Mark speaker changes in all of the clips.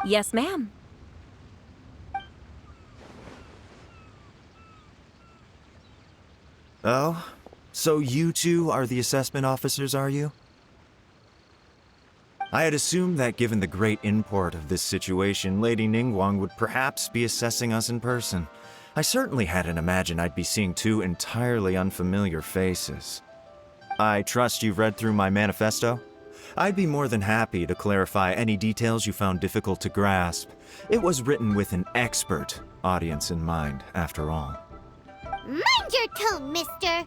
Speaker 1: Yes, ma'am.
Speaker 2: Oh? So you two are the assessment officers, are you? I had assumed that given the great import of this situation, Lady Ningguang would perhaps be assessing us in person. I certainly hadn't imagined I'd be seeing two entirely unfamiliar faces. I trust you've read through my manifesto? I'd be more than happy to clarify any details you found difficult to grasp. It was written with an expert audience in mind, after all.
Speaker 3: Mind your tone, mister!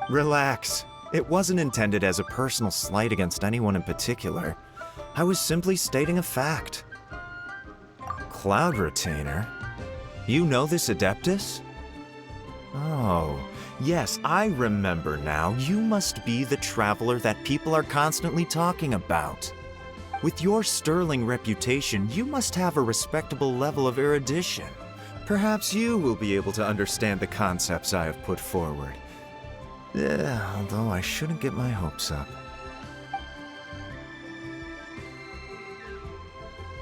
Speaker 2: Relax. It wasn't intended as a personal slight against anyone in particular. I was simply stating a fact. Cloud Retainer? You know this Adeptus? Oh, yes, I remember now. You must be the traveler that people are constantly talking about. With your sterling reputation, you must have a respectable level of erudition. Perhaps you will be able to understand the concepts I have put forward. Yeah, although I shouldn't get my hopes up.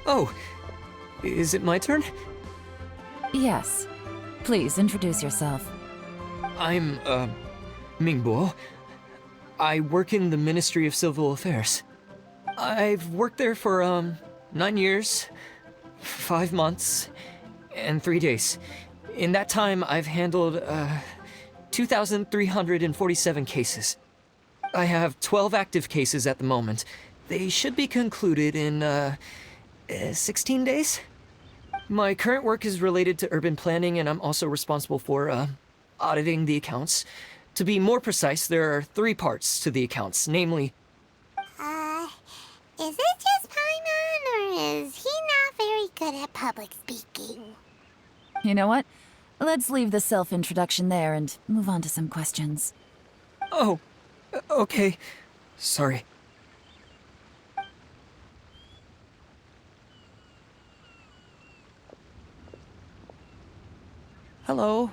Speaker 4: Oh, is it my turn?
Speaker 5: Yes. Please introduce yourself.
Speaker 4: I'm, Mingbo. I work in the Ministry of Civil Affairs. I've worked there for, 9 years, 5 months, and 3 days. In that time, I've handled, 2,347 cases. I have 12 active cases at the moment. They should be concluded in, 16 days? My current work is related to urban planning, and I'm also responsible for, auditing the accounts. To be more precise, there are 3 parts to the accounts, namely...
Speaker 3: Is it just Paimon, or is he not very good at public speaking?
Speaker 5: You know what? Let's leave the self-introduction there and move on to some questions.
Speaker 4: Oh, okay. Sorry.
Speaker 6: Hello.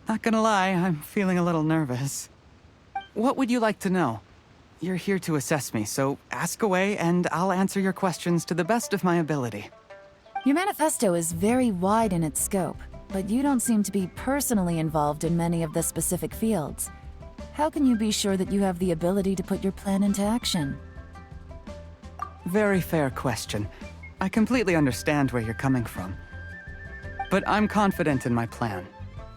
Speaker 6: Not gonna lie, I'm feeling a little nervous. What would you like to know? You're here to assess me, so ask away and I'll answer your questions to the best of my ability.
Speaker 5: Your manifesto is very wide in its scope, but you don't seem to be personally involved in many of the specific fields. How can you be sure that you have the ability to put your plan into action?
Speaker 6: Very fair question. I completely understand where you're coming from. But I'm confident in my plan.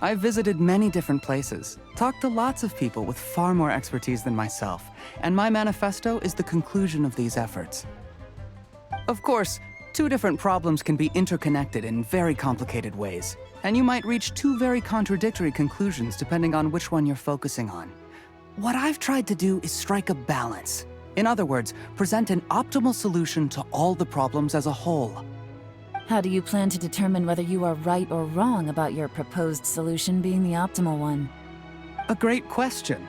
Speaker 6: I've visited many different places, talked to lots of people with far more expertise than myself, and my manifesto is the conclusion of these efforts. Of course, 2 different problems can be interconnected in very complicated ways, and you might reach 2 very contradictory conclusions depending on which one you're focusing on. What I've tried to do is strike a balance. In other words, present an optimal solution to all the problems as a whole.
Speaker 5: How do you plan to determine whether you are right or wrong about your proposed solution being the optimal one?
Speaker 6: A great question.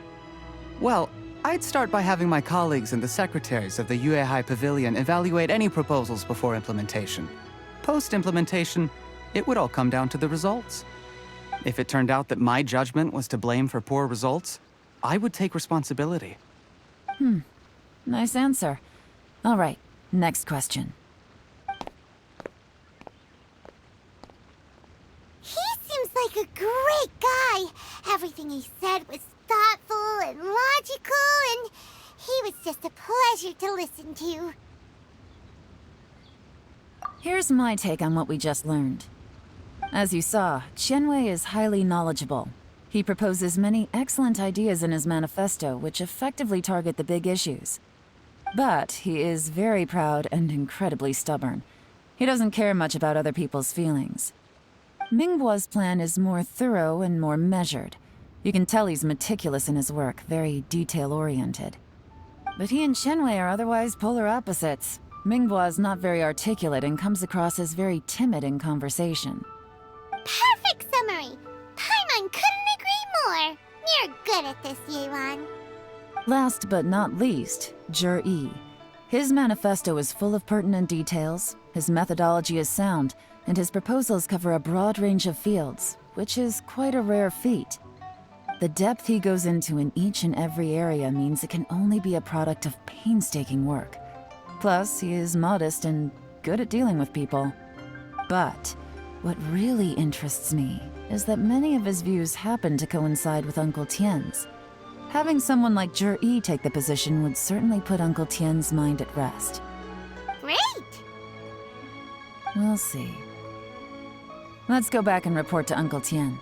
Speaker 6: Well, I'd start by having my colleagues and the secretaries of the Yuehai Pavilion evaluate any proposals before implementation. Post-implementation, it would all come down to the results. If it turned out that my judgment was to blame for poor results, I would take responsibility.
Speaker 5: Nice answer. All right, next question.
Speaker 3: He seems like a great guy. Everything he said was thoughtful and logical, and he was just a pleasure to listen to.
Speaker 5: Here's my take on what we just learned. As you saw, Qianwei is highly knowledgeable. He proposes many excellent ideas in his manifesto which effectively target the big issues. But he is very proud and incredibly stubborn. He doesn't care much about other people's feelings. Mingbo's plan is more thorough and more measured. You can tell he's meticulous in his work, very detail-oriented. But he and Qianwei are otherwise polar opposites. Mingbo is not very articulate and comes across as very timid in conversation.
Speaker 3: Perfect summary! Paimon couldn't agree more! You're good at this, Yelan.
Speaker 5: Last but not least, Jur-E. His manifesto is full of pertinent details, his methodology is sound, and his proposals cover a broad range of fields, which is quite a rare feat. The depth he goes into in each and every area means it can only be a product of painstaking work. Plus, he is modest and good at dealing with people. But what really interests me is that many of his views happen to coincide with Uncle Tien's. Having someone like Zhi take the position would certainly put Uncle Tien's mind at rest.
Speaker 3: Great!
Speaker 5: We'll see. Let's go back and report to Uncle Tien.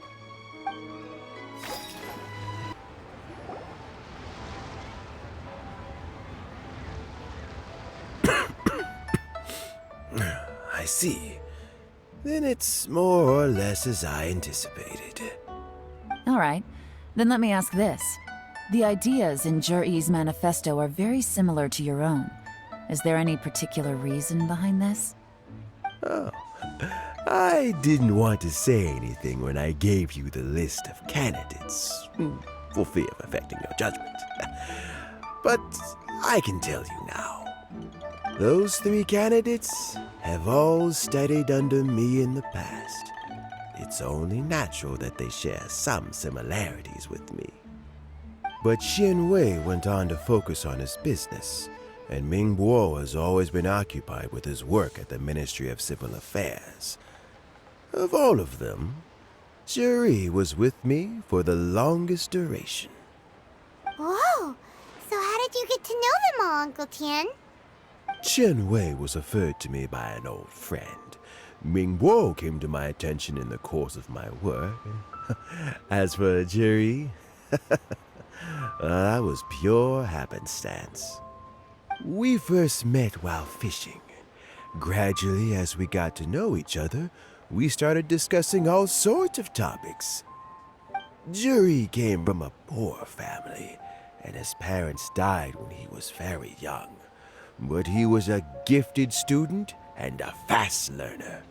Speaker 1: I see. Then it's more or less as I anticipated.
Speaker 5: All right, then let me ask this. The ideas in Zhi's manifesto are very similar to your own. Is there any particular reason behind this?
Speaker 1: Oh, I didn't want to say anything when I gave you the list of candidates, for fear of affecting your judgment. But I can tell you now. Those 3 candidates have all studied under me in the past. It's only natural that they share some similarities with me. But Xian Wei went on to focus on his business, and Ming Bo has always been occupied with his work at the Ministry of Civil Affairs. Of all of them, Zhi was with me for the longest duration.
Speaker 3: Whoa! So how did you get to know them all, Uncle Tien?
Speaker 1: Chen Wei was referred to me by an old friend. Ming Bo came to my attention in the course of my work. As for Zhi, that was pure happenstance. We first met while fishing. Gradually, as we got to know each other, we started discussing all sorts of topics. Zhi came from a poor family, and his parents died when he was very young. But he was a gifted student and a fast learner.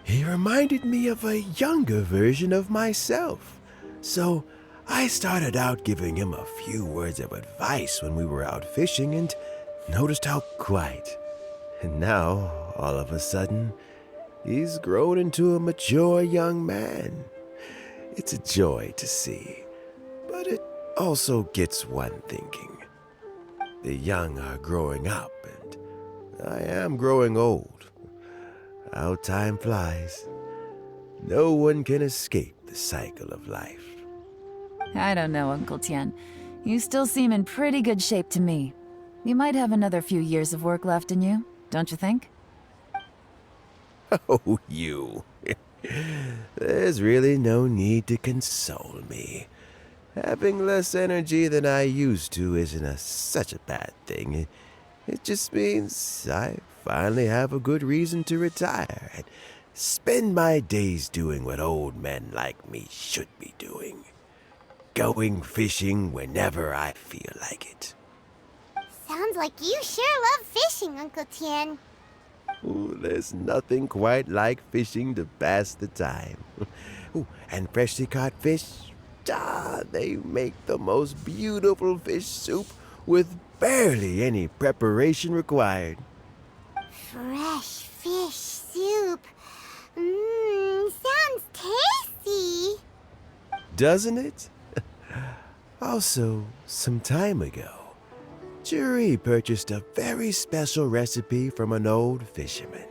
Speaker 1: He reminded me of a younger version of myself, so I started out giving him a few words of advice when we were out fishing and noticed how quiet. And now, all of a sudden, he's grown into a mature young man. It's a joy to see, but it also gets one thinking. The young are growing up, and I am growing old. How time flies. No one can escape the cycle of life.
Speaker 5: I don't know, Uncle Tien. You still seem in pretty good shape to me. You might have another few years of work left in you, don't you think?
Speaker 1: Oh, you. There's really no need to console me. Having less energy than I used to isn't such a bad thing. It just means I finally have a good reason to retire and spend my days doing what old men like me should be doing. Going fishing whenever I feel like it.
Speaker 3: Sounds like you sure love fishing, Uncle Tien.
Speaker 1: Ooh, there's nothing quite like fishing to pass the time. Ooh, and freshly caught fish, they make the most beautiful fish soup with barely any preparation required.
Speaker 3: Fresh fish soup. Sounds tasty.
Speaker 1: Doesn't it? Also, some time ago, Zhi purchased a very special recipe from an old fisherman.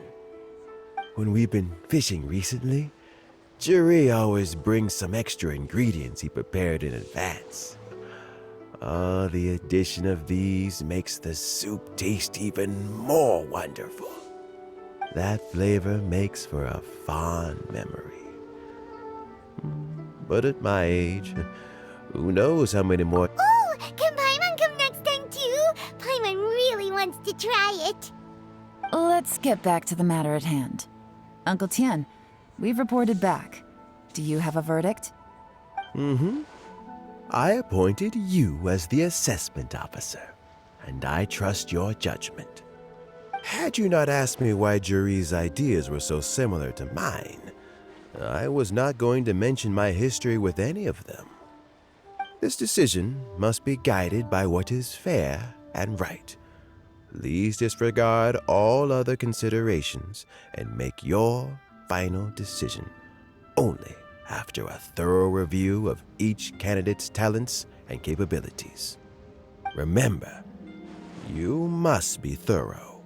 Speaker 1: When we've been fishing recently, Zhi always brings some extra ingredients he prepared in advance. The addition of these makes the soup taste even more wonderful. That flavor makes for a fond memory. But at my age, who knows how many more...
Speaker 3: Oh, can Paimon come next time too? Paimon really wants to try it.
Speaker 5: Let's get back to the matter at hand. Uncle Tien, we've reported back. Do you have a verdict?
Speaker 1: I appointed you as the assessment officer, and I trust your judgment. Had you not asked me why Zhi's ideas were so similar to mine, I was not going to mention my history with any of them. This decision must be guided by what is fair and right. Please disregard all other considerations and make your final decision only after a thorough review of each candidate's talents and capabilities. Remember, you must be thorough.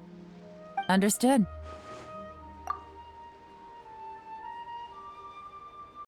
Speaker 5: Understood.